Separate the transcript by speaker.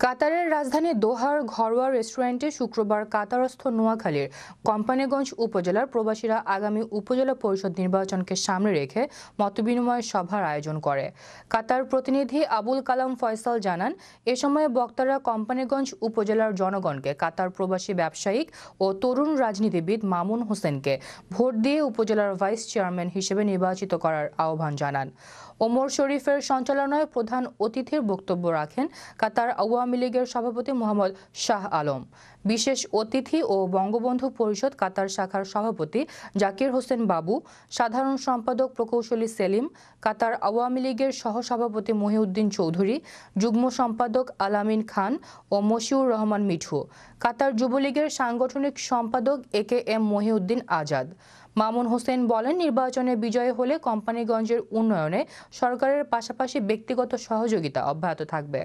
Speaker 1: কাতারের রাজধানী দোহার ঘরোয়া রেস্টুরেন্টে শুক্রবার কাতারস্থ নোয়াখালীর কোম্পানীগঞ্জ উপজেলার প্রবাসীরা আগামী উপজেলা পরিষদ নির্বাচনকে সামনে রেখে মতবিনিময় সভার আয়োজন করে। কাতার প্রতিনিধি আবুল কালাম ফয়সাল জানান, এ সময় বক্তারা কোম্পানীগঞ্জ উপজেলার জনগণকে কাতার প্রবাসী ব্যবসায়িক ও তরুণ রাজনীতিবিদ মামুন হোসেনকে ভোট দিয়ে উপজেলার ভাইস চেয়ারম্যান হিসেবে নির্বাচিত করার আহ্বান জানান। ওমর শরীফের সঞ্চালনায় প্রধান অতিথির বক্তব্য রাখেন কাতার আওয়ামী লীগের সভাপতি মোহাম্মদ শাহ আলম। বিশেষ অতিথি ও বঙ্গবন্ধু পরিষদ কাতার শাখার সভাপতি জাকির হোসেন বাবু, সাধারণ সম্পাদক প্রকৌশলী সেলিম, কাতার আওয়ামী লীগের সহসভাপতি মহিউদ্দিন চৌধুরী, যুগ্ম সম্পাদক আলামিন খান ও মশিউর রহমান মিঠু, কাতার যুবলীগের সাংগঠনিক সম্পাদক AKM মহিউদ্দিন আজাদ। মামুন হোসেন বলেন, নির্বাচনে বিজয় হলে কোম্পানীগঞ্জের উন্নয়নে সরকারের পাশাপাশি ব্যক্তিগত সহযোগিতা অব্যাহত থাকবে।